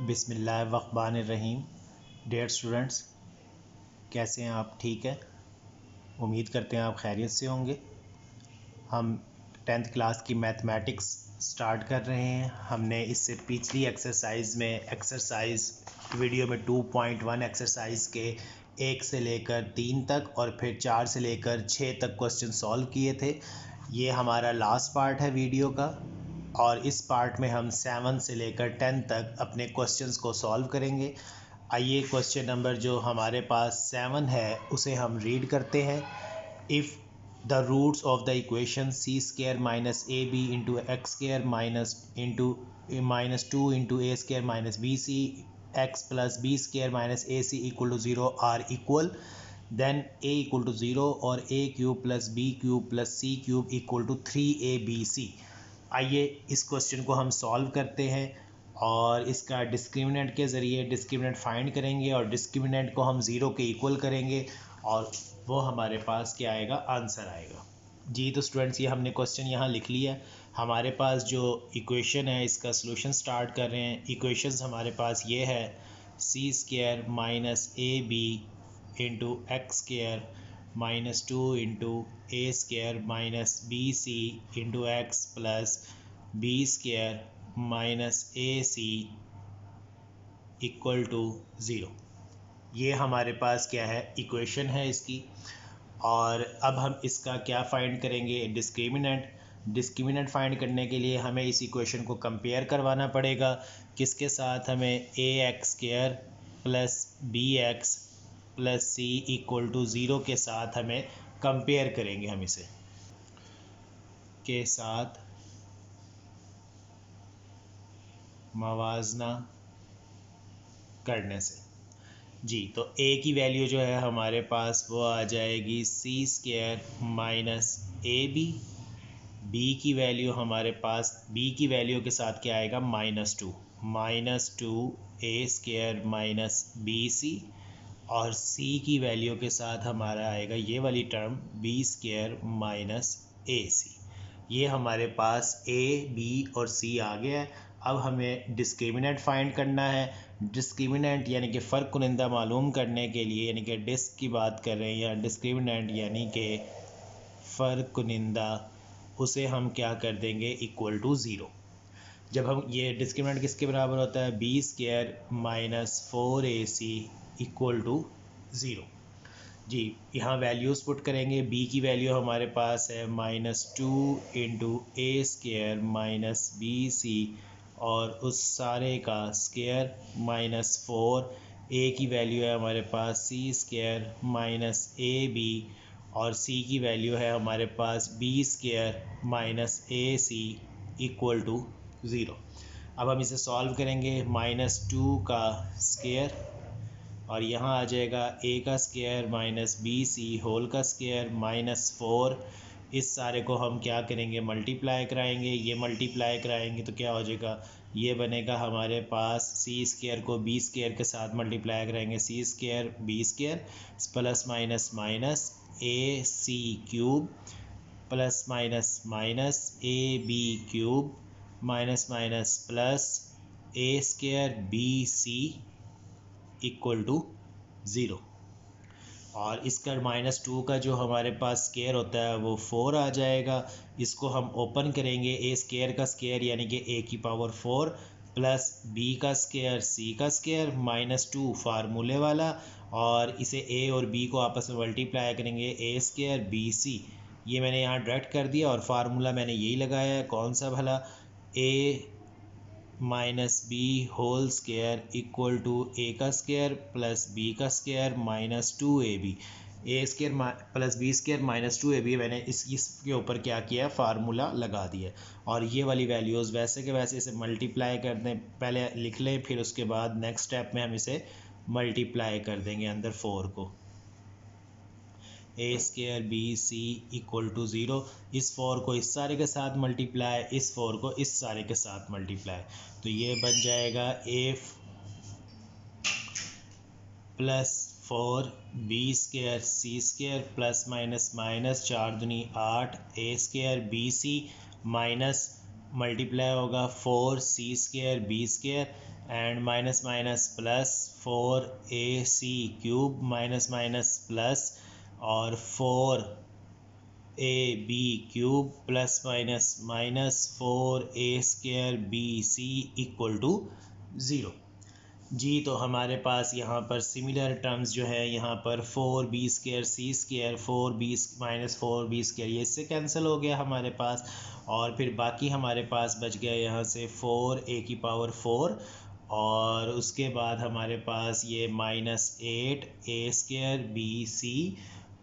बिस्मिल्लाहिर्रहमानिर्रहीम। Dear students, कैसे हैं आप? ठीक है, उम्मीद करते हैं आप खैरियत से होंगे। हम 10th क्लास की मैथमेटिक्स स्टार्ट कर रहे हैं। हमने इससे पिछली एक्सरसाइज वीडियो में 2.1 एक्सरसाइज के 1 से लेकर 3 तक और फिर 4 से लेकर 6 तक क्वेश्चन सॉल्व किए थे। ये हमारा लास्ट पार्ट है वीडियो का, और इस पार्ट में हम 7 से लेकर 10 तक अपने क्वेश्चंस को सॉल्व करेंगे। आइए क्वेश्चन नंबर जो हमारे पास 7 है उसे हम रीड करते हैं। If the roots of the equation c square minus a b into x square minus 2 into A square minus B c x plus B square minus a c equal to 0 are equal, then a equal to 0 और a cube plus b cube plus c cube equal to 3abc। आइए इस question को हम solve करते हैं और इसका discriminant के ज़रिए डिस्क्रिमिनेंट फाइंड करेंगे और डिस्क्रिमिनेंट को हम ज़ीरो के इक्वल करेंगे और वो हमारे पास क्या आएगा, आंसर आएगा। जी तो स्टूडेंट्स, ये हमने क्वेश्चन यहाँ लिख लिया। हमारे पास जो इक्वेशन है इसका सॉल्यूशन स्टार्ट कर रहे हैं। इक्वेशंस हमारे पास ये है c square minus a b into x square minus 2 into A square minus B c into x plus B square minus a c equal to 0। ये हमारे पास क्या है, इक्वेशन है इसकी। और अब हम इसका क्या फाइंड करेंगे, डिस्क्रिमिनेंट फाइंड करने के लिए हमें इस इक्वेशन को कंपेयर करवाना पड़ेगा। किसके साथ? हमें a x square plus b x plus c equal to 0 के साथ हमें कंपेयर करेंगे। हम इसे के साथ मवाजना करने से जी तो a की वैल्यू जो है हमारे पास वो आ जाएगी c square minus a b. B की वैल्यू हमारे पास b की वैल्यू के साथ क्या आएगा, minus two a square minus B C, और c की वैल्यू के साथ हमारा आएगा ये वाली term B square minus a सी। ये हमारे पास a, b और c आ गया है। अब हमें डिस्क्रिमिनेंट फाइंड करना है। डिस्क्रिमिनेंट यानी कि फ़र्क कुनिंदा मालूम करने के लिए, यानी कि डिस्क की बात कर रहे हैं या डिस्क्रिमिनेंट यानी कि फ़र्क कुनिंदा, उसे हम क्या कर देंगे, इक्वल टू 0। जब हम ये डिस्क्रिमिनेंट किसके बराबर होता है, B square minus 4ac equal to 0। जी यहाँ वैल्यूज़ पुट करेंगे। b की वैल्यू हमारे पास है -2 इंटू ए स्क्वायर माइनस बी सी और उस सारे का स्क्वायर -4। a की वैल्यू है हमारे पास c square minus a b और c की वैल्यू है हमारे पास b square minus a c equal to 0। अब हम इसे सॉल्व करेंगे। -2 का स्क्वायर और यहाँ आ जाएगा a का square minus B C whole का स्क्वायर -4। इस सारे को हम क्या करेंगे, मल्टीप्लाई कराएंगे। ये मल्टीप्लाई कराएंगे तो क्या हो जाएगा, ये बनेगा हमारे पास सी स्क्वायर को बी स्क्वायर के साथ मल्टीप्लाई कराएंगे, c square B square plus minus minus a c cube plus minus minus a b cube minus minus plus A square b c equal to 0। और इसका -2 का जो हमारे पास स्क्वायर होता है वो 4 आ जाएगा। इसको हम ओपन करेंगे, ए स्क्वायर का स्क्वायर यानी कि a की पावर 4 प्लस b का स्क्वायर c का स्क्वायर -2 फार्मूले वाला, और इसे a और b को आपस में मल्टीप्लाई करेंगे, a स्क्वायर बी सी। ये मैंने यहाँ डायरेक्ट कर दिया और फार्मूला मैंने यही लगाया है, कौन सा भला, a minus b whole square equal to a का स्क्वायर प्लस बी का square -2ab। A square plus B square -2ab मैंने इसके ऊपर क्या किया, फार्मूला लगा दिया। और ये वाली वैल्यूज़ वैसे के वैसे इसे मल्टीप्लाई कर दें, पहले लिख लें, फिर उसके बाद नेक्स्ट स्टेप में हम इसे मल्टीप्लाई कर देंगे अंदर 4 को। A square b c equal to 0। इस 4 को इस सारे के साथ मल्टीप्लाई, इस 4 को इस सारे के साथ मल्टीप्लाई, तो ये बन जाएगा a plus 4 b square C square plus minus minus 4 दूनी 8 a square b c minus multiply होगा 4c² b² and minus minus plus 4ac³ minus minus plus और 4ab³ plus minus minus 4a² bc equal to 0। जी तो हमारे पास यहाँ पर similar terms जो है यहाँ पर 4b² c² 4b minus 4b², ये इससे कैंसिल हो गया हमारे पास, और फिर बाकी हमारे पास बच गया यहाँ से 4a⁴ और उसके बाद हमारे पास ये -8a² bc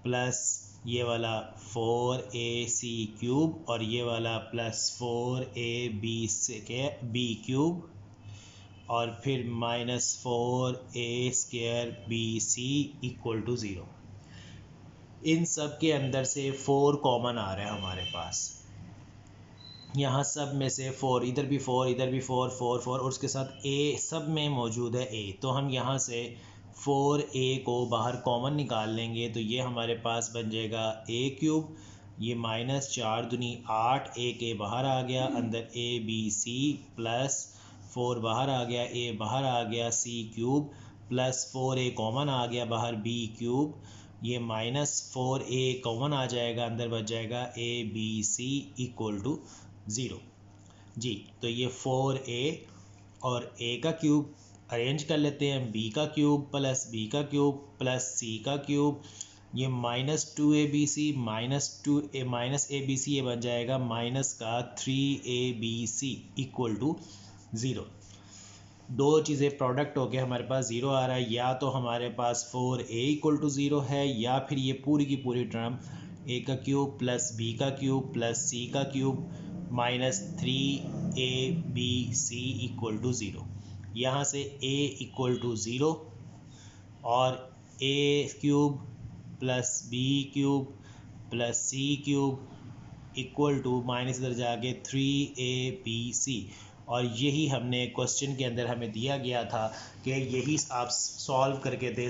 प्लस ये वाला 4ac³ और ये वाला प्लस 4ab³ और फिर -4a² bc इक्वल टू 0। इन सब के अंदर से 4 कॉमन आ रहा है हमारे पास, यहाँ सब में से 4, इधर भी 4 इधर भी 4 4 4 और उसके साथ a सब में मौजूद है a, तो हम यहाँ से 4a को बाहर कॉमन निकाल लेंगे तो ये हमारे पास बन जाएगा a³, ये -4 दूनी 8, a बाहर आ गया, अंदर a b c प्लस 4 बाहर आ गया, a बाहर आ गया, c³ प्लस 4a कॉमन आ गया बाहर, b³, ये -4a कॉमन आ जाएगा, अंदर बच जाएगा a b c equal to 0। जी तो ये 4a और a का क्यूब अरेंज कर लेते हैं, b का क्यूब प्लस b का क्यूब प्लस c का क्यूब, ये -2abc -abc ये बन जाएगा माइनस का 3abc इक्वल टू 0। दो चीज़ें प्रोडक्ट हो गया हमारे पास 0 आ रहा है, या तो हमारे पास 4a इक्वल टू 0 है, या फिर ये पूरी की पूरी टर्म a का क्यूब प्लस b का क्यूब प्लस c का क्यूब -3abc इक्वल टू 0। यहाँ से a इक्वल टू 0 और a³ plus b³ plus c³ equal to minus इधर जाके 3abc, और यही हमने क्वेश्चन के अंदर हमें दिया गया था कि यही आप सॉल्व करके दे,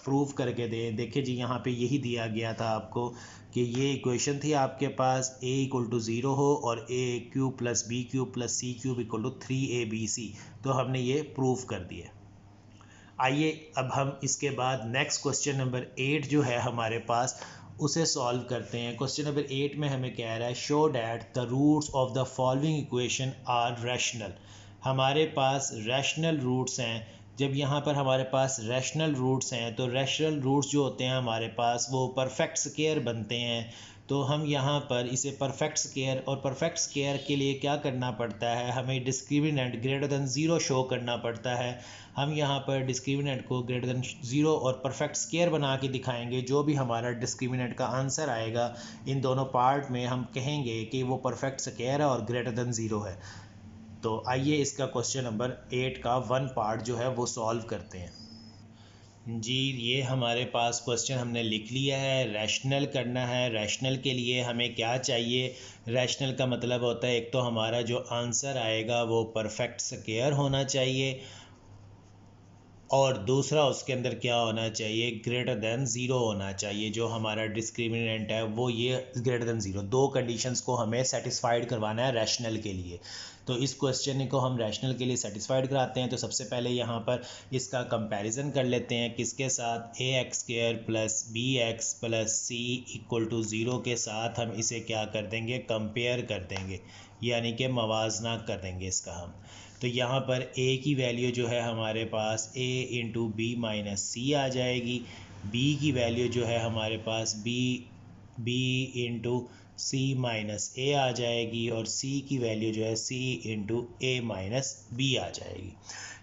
प्रूव करके दे। देखिए जी यहाँ पे यही दिया गया था आपको कि ये इक्वेशन थी आपके पास a इक्वल टू 0 हो और a³ plus b³ plus c³ equal to 3abc, तो हमने ये प्रूव कर दिया। आइए अब हम इसके बाद नेक्स्ट क्वेश्चन नंबर 8 जो है हमारे पास उसे सॉल्व करते हैं। क्वेश्चन नंबर 8 में हमें कह रहा है show that the roots of the following equation are rational. हमारे पास रैशनल रूट्स हैं। जब यहाँ पर हमारे पास रैशनल रूट्स हैं तो रैशनल रूट्स जो होते हैं हमारे पास वो परफेक्ट स्क्वायर बनते हैं। तो हम यहाँ पर इसे परफेक्ट स्क्वायर, और परफेक्ट स्क्वायर के लिए क्या करना पड़ता है, हमें डिस्क्रिमिनेंट ग्रेटर दैन 0 शो करना पड़ता है। हम यहाँ पर डिस्क्रिमिनेंट को ग्रेटर दैन 0 और परफेक्ट स्क्वायर बना के दिखाएंगे। जो भी हमारा डिस्क्रिमिनेंट का आंसर आएगा इन दोनों पार्ट में हम कहेंगे कि वो परफेक्ट स्क्वायर है और ग्रेटर दैन 0 है। तो आइए इसका क्वेश्चन नंबर 8 का 1 पार्ट जो है वो सॉल्व करते हैं। जी ये हमारे पास क्वेश्चन हमने लिख लिया है, रैशनल करना है। रैशनल के लिए हमें क्या चाहिए, रैशनल का मतलब होता है एक तो हमारा जो आंसर आएगा वो परफेक्ट स्क्वायर होना चाहिए, और दूसरा उसके अंदर क्या होना चाहिए, ग्रेटर दैन 0 होना चाहिए। जो हमारा डिस्क्रिमिनेंट है वो ये ग्रेटर दैन 0, दो कंडीशंस को हमें सेटिस्फाइड करवाना है रैशनल के लिए। तो इस क्वेश्चन को हम रैशनल के लिए सेटिस्फाइड कराते हैं। तो सबसे पहले यहाँ पर इसका कंपैरिजन कर लेते हैं, किसके साथ, ax² plus bx plus c equal to 0 के साथ हम इसे क्या कर देंगे, कंपेयर कर देंगे, यानी कि मवाजना कर देंगे इसका हम। तो यहाँ पर a की वैल्यू जो है हमारे पास a इंटू बी माइनस सी आ जाएगी, b की वैल्यू जो है हमारे पास b इंटू सी माइनस ए आ जाएगी, और c की वैल्यू जो है c इंटू ए माइनस बी आ जाएगी।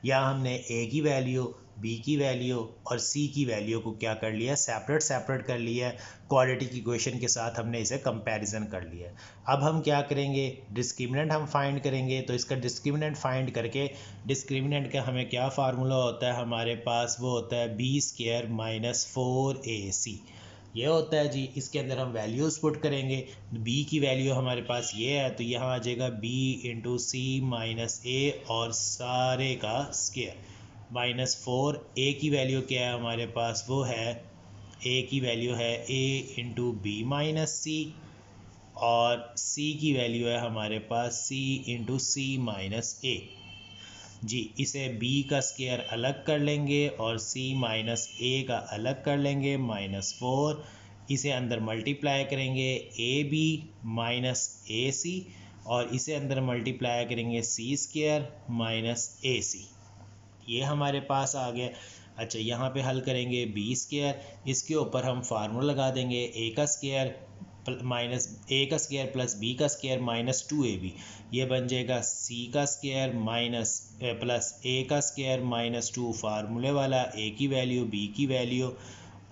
यहाँ हमने a की वैल्यू, b की वैल्यू और c की वैल्यू को क्या कर लिया, सेपरेट कर लिया है। क्वाड्रेटिक इक्वेशन के साथ हमने इसे कंपैरिजन कर लिया है। अब हम क्या करेंगे, डिस्क्रिमिनेंट हम फाइंड करेंगे। तो इसका डिस्क्रिमिनेंट फाइंड करके, डिस्क्रिमिनेंट का हमें क्या फार्मूला होता है हमारे पास, वो होता है b² माइनस 4ac, ये होता है जी। इसके अंदर हम वैल्यूज़ पुट करेंगे। b की वैल्यू हमारे पास ये है, तो यहाँ आ जाएगा b इंटू सी माइनस ए और सारे का स्क्वायर माइनस 4। a की वैल्यू क्या है हमारे पास, वो है a की वैल्यू है a इंटू बी माइनस सी और c की वैल्यू है हमारे पास c इंटू सी माइनस ए। जी, इसे b का स्क्वायर अलग कर लेंगे और c माइनस a का अलग कर लेंगे -4। इसे अंदर मल्टीप्लाई करेंगे ए बी माइनस ए सी और इसे अंदर मल्टीप्लाई करेंगे सी स्क्वायर माइनस ए सी। ये हमारे पास आ गया। अच्छा, यहाँ पे हल करेंगे बी स्क्वायर, इसके ऊपर हम फार्मूला लगा देंगे ए का स्क्वायर माइनस ए का स्क्वायर प्लस बी का स्क्वायर माइनस 2ab। ये बन जाएगा सी का स्क्वायर माइनस प्लस ए का स्क्वायर -2 फार्मूले वाला, ए की वैल्यू बी की वैल्यू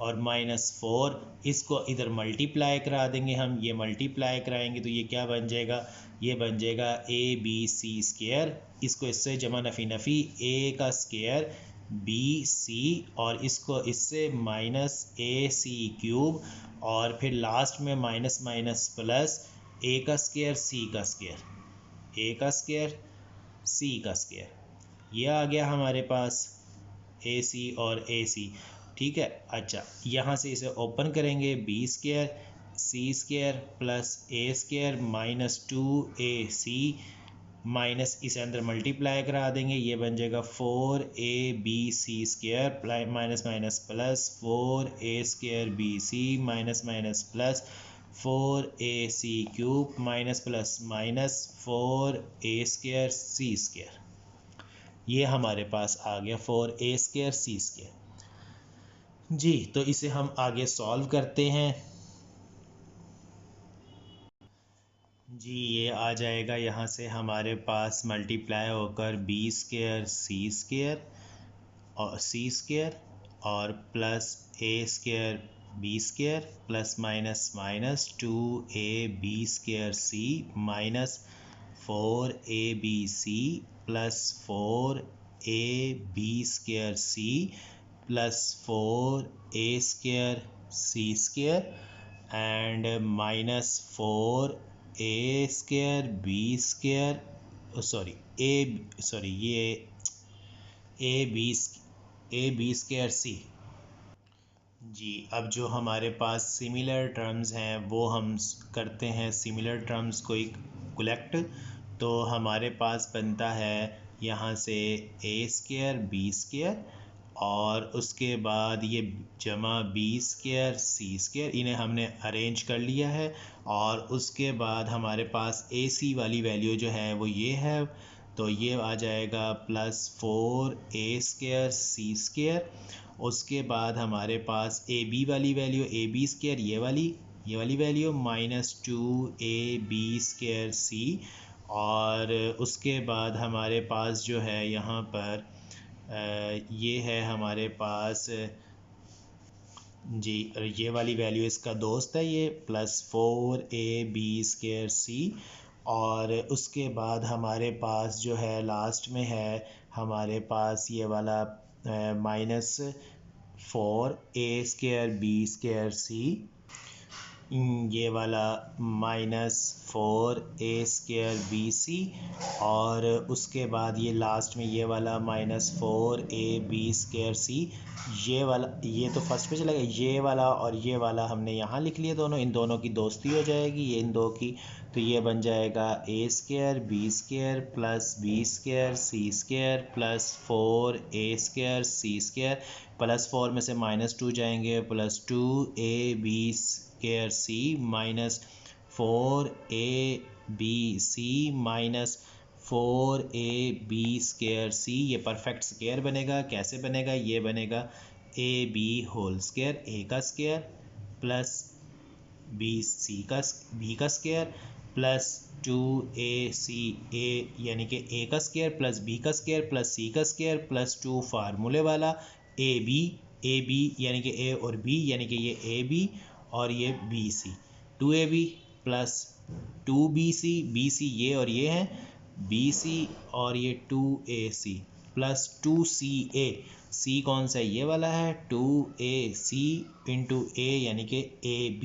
और -4। इसको इधर मल्टीप्लाई करा देंगे हम। ये मल्टीप्लाई कराएंगे तो ये क्या बन जाएगा, ये बन जाएगा ए बी सी स्क्वायर। इसको इससे जमा नफ़ी नफ़ी ए का स्क्वायर बी सी और इसको इससे माइनस ए सी क्यूब और फिर लास्ट में माइनस माइनस प्लस ए का स्क्वायर सी का स्क्वायर, ए का स्क्वायर सी का स्क्वायर। ये आ गया हमारे पास ए सी और ए सी। ठीक है। अच्छा, यहाँ से इसे ओपन करेंगे बी स्क्वायर सी स्क्वायर प्लस ए स्क्वायर -2ac माइनस इसे अंदर मल्टीप्लाई करा देंगे। ये बन जाएगा 4ab square minus minus plus 4a square bc minus minus plus 4ac cube minus plus minus 4a square c square. ये हमारे पास आ गया 4a स्क्वायर c स्क्वायर। जी, तो इसे हम आगे सॉल्व करते हैं। जी, ये आ जाएगा यहाँ से हमारे पास मल्टीप्लाई होकर बी स्क्वायर सी स्क्वायर और सी स्क्वायर और plus A square B square plus minus minus 2ab square C minus 4abc plus 4ab square C plus 4a square C square and -4 A square B square ये A B square सी। जी, अब जो हमारे पास similar terms हैं वो हम करते हैं similar terms को कलेक्ट। तो हमारे पास बनता है यहाँ से ए स्क्वायर बी स्क्वायर और उसके बाद ये जमा बी स्क्वायर सी स्क्वायर, इन्हें हमने अरेंज कर लिया है। और उसके बाद हमारे पास ए सी वाली वैल्यू जो है वो ये है, तो ये आ जाएगा +4a स्क्वायर सी स्क्वायर। उसके बाद हमारे पास ए बी वाली वैल्यू ए बी स्क्वायर ये वाली वैल्यू -2ab स्क्वायर सी। और उसके बाद हमारे पास जो है यहाँ पर ये है हमारे पास जी, ये वाली वैल्यू इसका दोस्त है ये +4ab स्क्वायर सी। और उसके बाद हमारे पास जो है लास्ट में है हमारे पास ये वाला -4a स्क्वायर बी स्क्वायर सी, ये वाला -4a स्क्वायर बी सी। और उसके बाद ये लास्ट में ये वाला -4ab स्क्वायर सी। ये वाला ये तो फर्स्ट पे चला गया, ये वाला और ये वाला हमने यहाँ लिख लिया दोनों, इन दोनों की दोस्ती हो जाएगी ये इन दो की। तो ये बन जाएगा a square B square plus B square C square plus 4a square C square +4 में से -2 जाएंगे +2ab स्क्वायर सी -4abc -4ab स्क्वायर सी। ये परफेक्ट स्क्वायर बनेगा। कैसे बनेगा, ये बनेगा ab होल स्क्वायर a का स्क्वायर प्लस बी का स्क्वायर प्लस 2ac a यानी कि a का स्क्वायर प्लस b का स्क्वायर प्लस c का स्क्वायर प्लस 2 फार्मूले वाला ए बी यानी कि a और b यानी कि ये ए बी और ये B C 2ab plus 2bc ये और ये हैं bc और ये 2ac प्लस 2ca c कौन सा है, ये वाला है 2ac इंटू a यानी कि ab।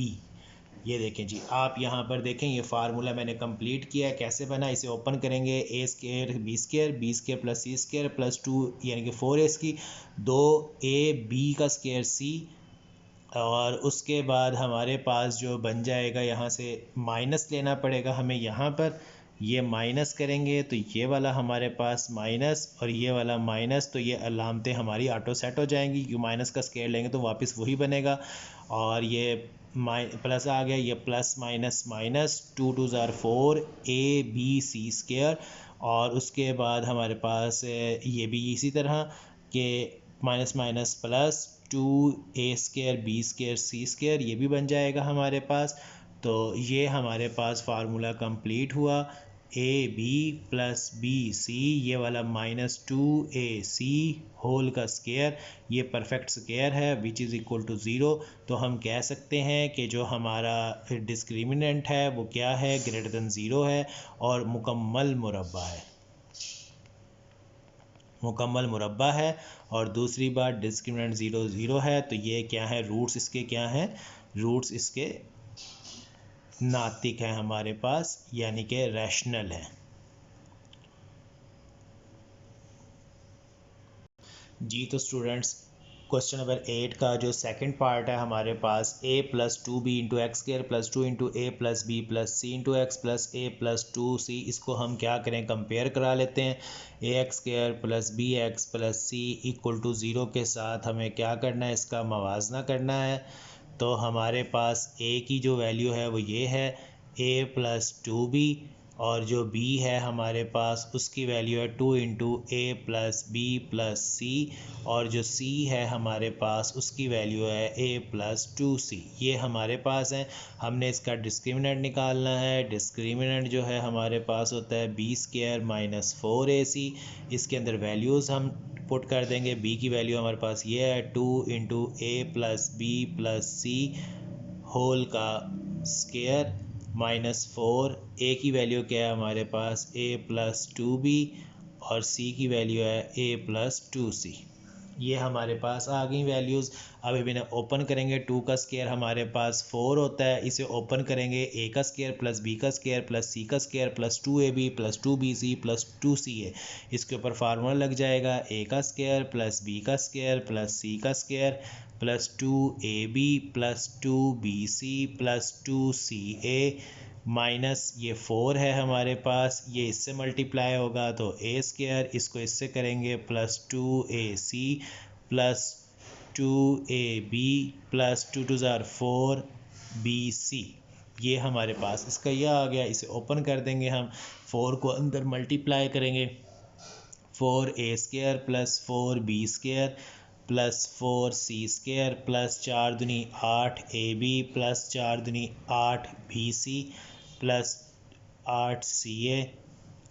ये देखें जी, आप यहाँ पर देखें ये फार्मूला मैंने कंप्लीट किया है। कैसे बना, इसे ओपन करेंगे a square B square plus C square plus 2 यानी कि 4a की 2ab का स्क्वायर c और उसके बाद हमारे पास जो बन जाएगा, यहाँ से माइनस लेना पड़ेगा हमें, यहाँ पर ये माइनस करेंगे तो ये वाला हमारे पास माइनस और ये वाला माइनस, तो ये अलामतें हमारी ऑटो सेट हो जाएंगी क्योंकि माइनस का स्केयर लेंगे तो वापस वही बनेगा। और ये प्लस आ गया, ये प्लस माइनस माइनस, 2 2 ज़ार 4 ए बी सी स्केयर। और उसके बाद हमारे पास ये भी इसी तरह के minus minus plus 2a² b² c², ये भी बन जाएगा हमारे पास। तो ये हमारे पास फार्मूला कंप्लीट हुआ, A B plus B C, ये वाला -2ac होल का स्केयर, ये परफेक्ट स्केयर है विच इज़ इक्वल टू 0। तो हम कह सकते हैं कि जो हमारा डिस्क्रिमिनेंट है वो क्या है, ग्रेटर दैन 0 है और मुकम्मल मुरब्बा है, मुकम्मल मुरब्बा है। और दूसरी बात डिस्क्रिमिनेंट 0 0 है, तो ये क्या है, रूट्स इसके क्या हैं, रूट्स इसके नातिक हैं हमारे पास, यानी कि रैशनल है। जी तो स्टूडेंट्स, क्वेश्चन नंबर 8 का जो सेकंड पार्ट है हमारे पास, a plus 2b into x square plus 2 into a plus b plus c into x plus a plus 2c, इसको हम क्या करें, कंपेयर करा लेते हैं। A x square plus b x plus c equal to 0 के साथ हमें क्या करना है, इसका मवाजना करना है। तो हमारे पास a की जो वैल्यू है वो ये है a प्लस 2b, और जो b है हमारे पास उसकी वैल्यू है 2 into a plus b plus सी, और जो c है हमारे पास उसकी वैल्यू है a प्लस 2c। ये हमारे पास है। हमने इसका डिस्क्रिमिनेंट निकालना है। डिस्क्रिमिनेंट जो है हमारे पास होता है b² माइनस 4ac। इसके अंदर वैल्यूज़ हम पुट कर देंगे। b की वैल्यू हमारे पास ये है 2 into a plus b plus C whole का स्केयर माइनस 4, ए की वैल्यू क्या है हमारे पास, a प्लस 2b, और c की वैल्यू है a प्लस 2c। ये हमारे पास आ गई वैल्यूज़। अब इन्हें ओपन करेंगे, 2 का स्केयर हमारे पास 4 होता है, इसे ओपन करेंगे, a का स्केयर प्लस b का स्केयर प्लस c का square plus 2ab plus 2bc plus 2ca। इसके ऊपर फार्मूला लग जाएगा, a का स्केयर प्लस b का स्केयर प्लस c का square plus 2ab plus 2bc plus 2ca minus ये 4 है हमारे पास, ये इससे मल्टीप्लाई होगा तो a², इसको इससे करेंगे plus 2ac plus 2ab plus 2 2 ज़ार 4bc। ये हमारे पास इसका यह आ गया। इसे ओपन कर देंगे हम, 4 को अंदर मल्टीप्लाई करेंगे, 4a² plus 4b² plus 4c² plus 4 दूनी 8ab प्लस 4 दूनी 8bc प्लस 8ca।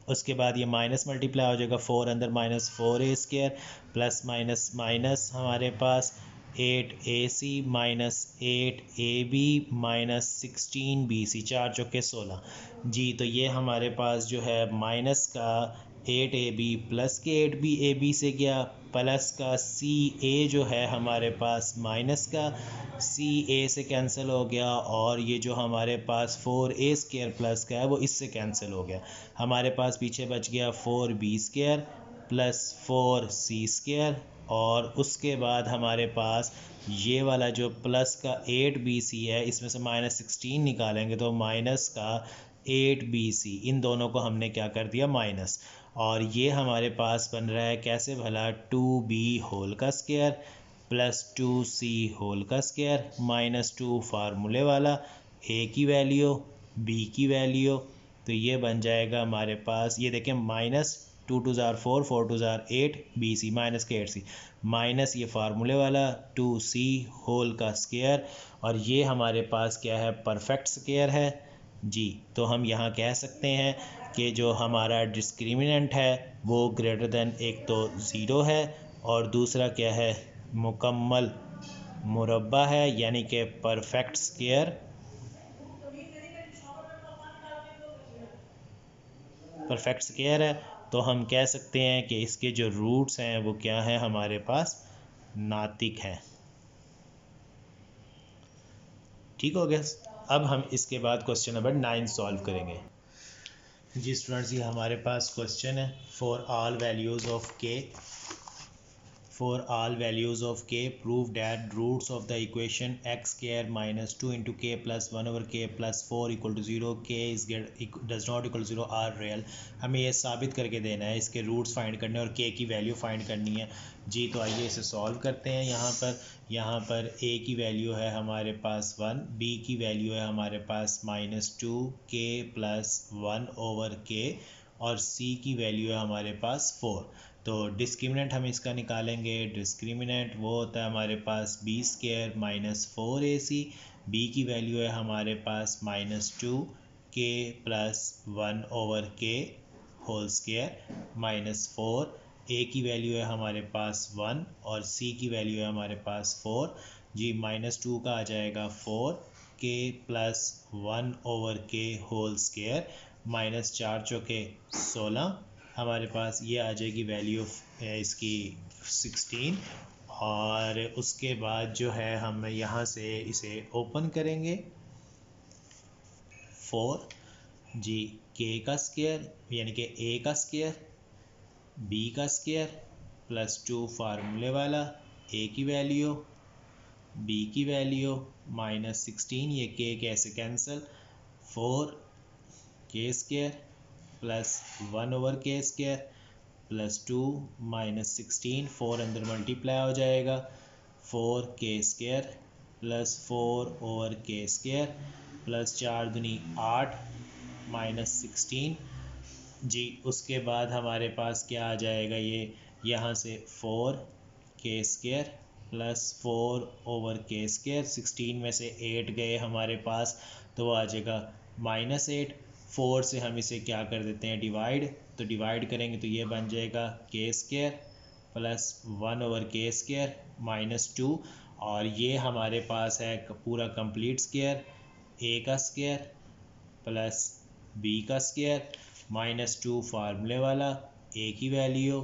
उसके बाद ये माइनस मल्टीप्लाई हो जाएगा, 4 अंदर minus 4a² plus minus minus हमारे पास 8ac minus 8ab minus 16bc, 4 चौके 16। जी तो ये हमारे पास जो है माइनस का 8ab प्लस के 8ab से गया, प्लस का ca जो है हमारे पास माइनस का ca से कैंसिल हो गया, और ये जो हमारे पास 4a² प्लस का है वो इससे कैंसिल हो गया। हमारे पास पीछे बच गया 4b² प्लस 4c², और उसके बाद हमारे पास ये वाला जो प्लस का 8bc है, इसमें से माइनस 16 निकालेंगे तो माइनस का 8bc, इन दोनों को हमने क्या कर दिया, माइनस। और ये हमारे पास बन रहा है कैसे भला, 2b होल का स्क्वायर प्लस 2c होल का स्क्वायर माइनस 2 फार्मूले वाला, a की वैल्यू b की वैल्यू, तो ये बन जाएगा हमारे पास, ये देखें माइनस 2 2 ज़ार 4 4 2 ज़ार 8 bc माइनस के 8c माइनस ये फार्मूले वाला 2c होल का स्क्वायर, और ये हमारे पास क्या है, परफेक्ट स्क्वायर है। जी तो हम यहाँ कह सकते हैं कि जो हमारा डिस्क्रिमिनेंट है वो ग्रेटर दैन, एक तो 0 है और दूसरा क्या है, मुकम्मल मुरब्बा है, यानी कि परफेक्ट स्क्वायर, परफेक्ट स्क्वायर है। तो हम कह सकते हैं कि इसके जो रूट्स हैं वो क्या हैं, हमारे पास नातिक है। ठीक हो गया। अब हम इसके बाद क्वेश्चन नंबर 9 सॉल्व करेंगे। जी स्टूडेंट्स, ये हमारे पास क्वेश्चन है, फॉर ऑल वैल्यूज़ ऑफ के for all values of k, prove that roots of the equation x square minus 2 into k plus 1 over k plus 4 equal to 0, k is does not equal to 0 are real। हमें ये साबित करके देना है, इसके roots find करने और k की वैल्यू फाइंड करनी है जी। तो आइए इसे सॉल्व करते हैं। यहाँ पर a की वैल्यू है हमारे पास 1, b की वैल्यू है हमारे पास -2 k प्लस 1 ओवर k और c की वैल्यू है हमारे पास 4। तो डिस्क्रिमिनेंट हम इसका निकालेंगे। डिस्क्रिमिनेंट वो होता है हमारे पास b square minus 4ac, b की वैल्यू है हमारे पास -2 k plus 1 over k whole square minus 4, a की वैल्यू है हमारे पास 1 और सी की वैल्यू है हमारे पास 4 जी। -2 का आ जाएगा 4 k plus 1 over k whole square minus 4 चौके 16, हमारे पास ये आ जाएगी वैल्यू इसकी 16। और उसके बाद जो है हम यहाँ से इसे ओपन करेंगे 4 जी, k का स्क्वायर यानी कि a का स्क्वायर, b का स्क्वायर प्लस 2 फार्मूले वाला, a की वैल्यू, b की वैल्यू माइनस 16, ये k कैसे cancel, 4 k square plus 1 over के स्क्वायर प्लस 2 माइनस 16, 4 अंदर मल्टीप्लाई हो जाएगा, 4 के स्क्वायर प्लस 4 ओवर के स्क्वायर प्लस 4 दूनी 8 माइनस 16 जी। उसके बाद हमारे पास क्या आ जाएगा, ये यहाँ से 4 के स्क्वायर प्लस 4 ओवर के स्क्वायर, 16 में से 8 गए हमारे पास तो वो आ जाएगा -8। 4 से हम इसे क्या कर देते हैं डिवाइड, तो डिवाइड करेंगे तो ये बन जाएगा के स्क्वायर प्लस 1 ओवर के स्क्वायर -2 और ये हमारे पास है पूरा कंप्लीट स्क्वायर, ए का स्क्वायर प्लस बी का स्क्वायर -2 फार्मूले वाला, ए की वैल्यू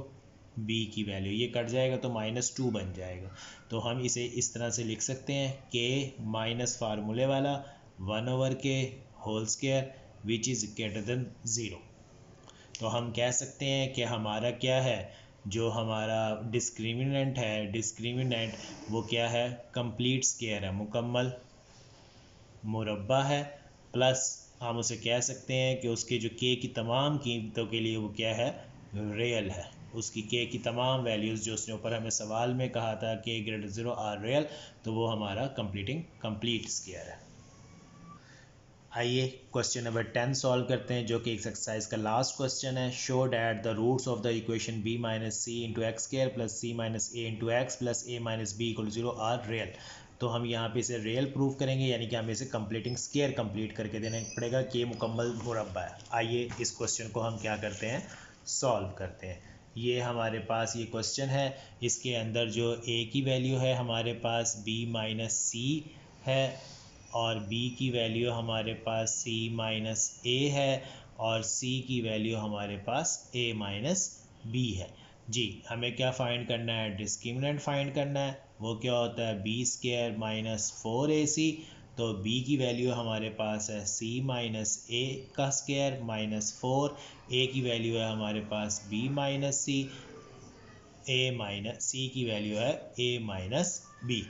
बी की वैल्यू, ये कट जाएगा तो -2 बन जाएगा। तो हम इसे इस तरह से लिख सकते हैं के माइनस फार्मूले वाला 1 over K whole square which is greater than 0। तो हम कह सकते हैं कि हमारा क्या है, जो हमारा डिस्क्रिमिनेंट है, डिस्क्रिमिनेंट वो क्या है, कंप्लीट स्क्वायर है, मुकम्मल मुरब्बा है, प्लस हम उसे कह सकते हैं कि उसके जो के की तमाम कीमतों के लिए वो क्या है, रियल है। उसकी के की तमाम वैल्यूज़ जो उसने ऊपर हमें सवाल में कहा था कि ग्रेटर 0 आर रियल, तो वो हमारा कंप्लीट स्क्वायर है। आइए क्वेश्चन नंबर 10 सॉल्व करते हैं, जो कि इस एक्सरसाइज का लास्ट क्वेश्चन है। Show that the roots of the equation b minus c into x square plus c minus a into x plus a minus b equal 0 are real. तो हम यहाँ पे इसे रियल प्रूव करेंगे, यानी कि हमें इसे कंप्लीटिंग स्क्वायर कंप्लीट करके देना पड़ेगा कि ये मुकम्मल मुरब्बा है। आइए इस क्वेश्चन को हम क्या करते हैं, सॉल्व करते हैं। ये हमारे पास ये क्वेश्चन है, इसके अंदर जो a की वैल्यू है हमारे पास b माइनस सी है और b की वैल्यू हमारे पास c माइनस ए है और c की वैल्यू हमारे पास a माइनस बी है जी। हमें क्या फाइंड करना है, डिस्क्रिमिनेंट फाइंड करना है। वो क्या होता है, बी स्क्वायर माइनस 4ac, तो b की वैल्यू हमारे पास है c माइनस ए का स्क्वायर माइनस 4, a की वैल्यू है हमारे पास b minus c, a minus c की वैल्यू है a माइनस बी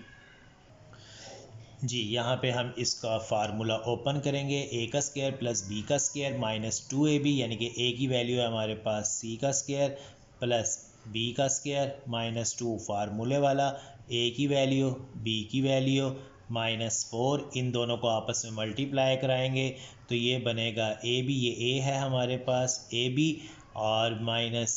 जी। यहाँ पे हम इसका फार्मूला ओपन करेंगे, ए का स्क्वायर प्लस बी का स्क्वायर माइनस 2ab, यानी कि ए की वैल्यू है हमारे पास सी का स्क्वायर प्लस बी का स्क्वायर -2 फार्मूले वाला, ए की वैल्यू बी की वैल्यू -4, इन दोनों को आपस में मल्टीप्लाई कराएंगे तो ये बनेगा ए बी, ये ए है हमारे पास ए बी, और माइनस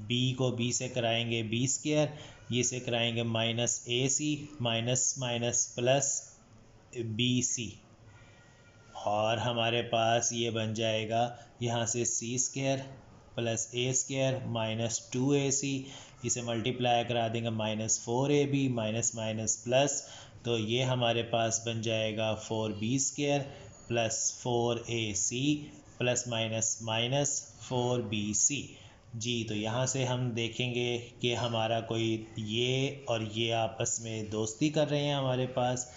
बी को बी से कराएंगे बी स्क्वायर, ये से कराएंगे minus a c minus minus plus B C, और हमारे पास ये बन जाएगा यहाँ से सी स्क्वायर प्लस ए स्क्वायर -2ac, इसे मल्टीप्लाई करा देंगे -4ab माइनस माइनस प्लस, तो ये हमारे पास बन जाएगा 4b square plus 4ac plus minus minus 4bc जी। तो यहाँ से हम देखेंगे कि हमारा कोई ये और ये आपस में दोस्ती कर रहे हैं हमारे पास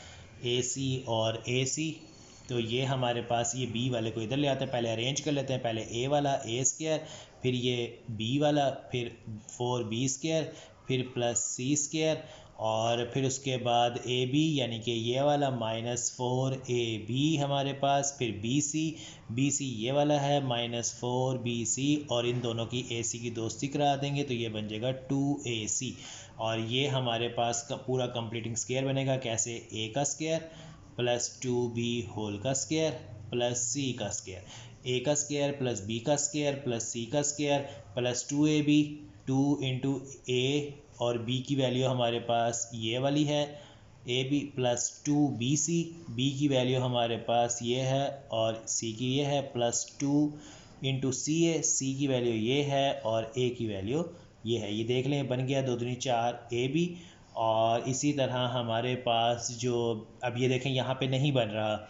AC और AC, तो ये हमारे पास ये B वाले को इधर ले आते हैं, पहले अरेंज कर लेते हैं, पहले A वाला A स्क्वायर, फिर ये B वाला, फिर 4B स्क्वायर, फिर प्लस सी स्क्वायर और फिर उसके बाद ए बी यानी कि ये वाला -4ab हमारे पास, फिर बी सी ये वाला है -4bc और इन दोनों की AC की दोस्ती करा देंगे तो ये बन जाएगा 2AC और ये हमारे पास का पूरा कंप्लीटिंग स्क्वायर बनेगा। कैसे? a का स्क्वायर प्लस 2b होल का स्क्वायर प्लस c का स्क्वायर, a का स्क्वायर प्लस b का स्क्वायर प्लस c का square plus 2ab 2 into a और b की वैल्यू हमारे पास ये वाली है a B plus 2bc, b की वैल्यू हमारे पास ये है और c की ये है प्लस 2 इंटू सी की वैल्यू ये है और a की वैल्यू ये है। ये देख लें बन गया 2 दूनी 4 AB और इसी तरह हमारे पास जो अब ये देखें यहाँ पे नहीं बन रहा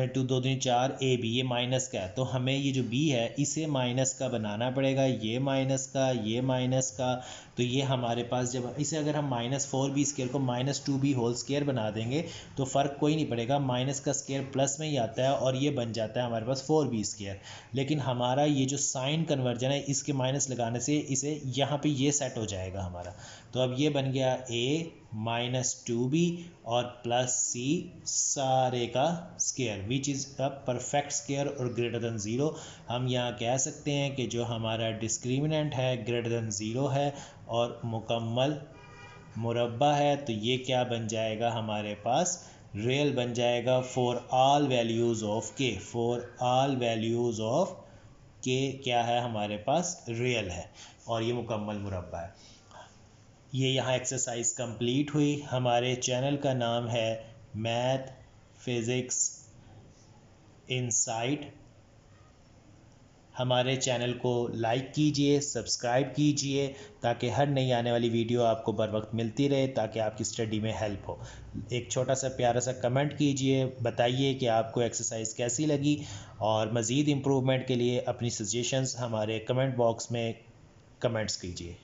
2 दूनी 4 AB ये माइनस का है तो हमें ये जो B है इसे माइनस का बनाना पड़ेगा, ये माइनस का ये माइनस का, तो ये हमारे पास जब इसे अगर हम -4b स्क्वायर को -2b होल स्क्वायर बना देंगे तो फ़र्क कोई नहीं पड़ेगा, माइनस का स्क्वायर प्लस में ही आता है और ये बन जाता है हमारे पास 4b स्क्वायर। लेकिन हमारा ये जो साइन कन्वर्जन है इसके माइनस लगाने से इसे यहाँ पे ये सेट हो जाएगा हमारा। तो अब ये बन गया a -2b और प्लस c सारे का square which is a perfect square और ग्रेटर देन 0। हम यहाँ कह सकते हैं कि जो हमारा डिस्क्रिमिनेंट है ग्रेटर देन 0 है और मुकम्मल मुरब्बा है तो ये क्या बन जाएगा हमारे पास रियल बन जाएगा फॉर ऑल वैल्यूज़ ऑफ के, फॉर ऑल वैल्यूज़ ऑफ के क्या है हमारे पास रियल है और ये मुकम्मल मुरब्बा है। ये यहाँ एक्सरसाइज कंप्लीट हुई। हमारे चैनल का नाम है मैथ फिज़िक्स इनसाइट। हमारे चैनल को लाइक कीजिए, सब्सक्राइब कीजिए ताकि हर नई आने वाली वीडियो आपको बर वक्त मिलती रहे ताकि आपकी स्टडी में हेल्प हो। एक छोटा सा प्यारा सा कमेंट कीजिए, बताइए कि आपको एक्सरसाइज कैसी लगी और मज़ीद इम्प्रूवमेंट के लिए अपनी सजेशंस हमारे कमेंट बॉक्स में कमेंट्स कीजिए।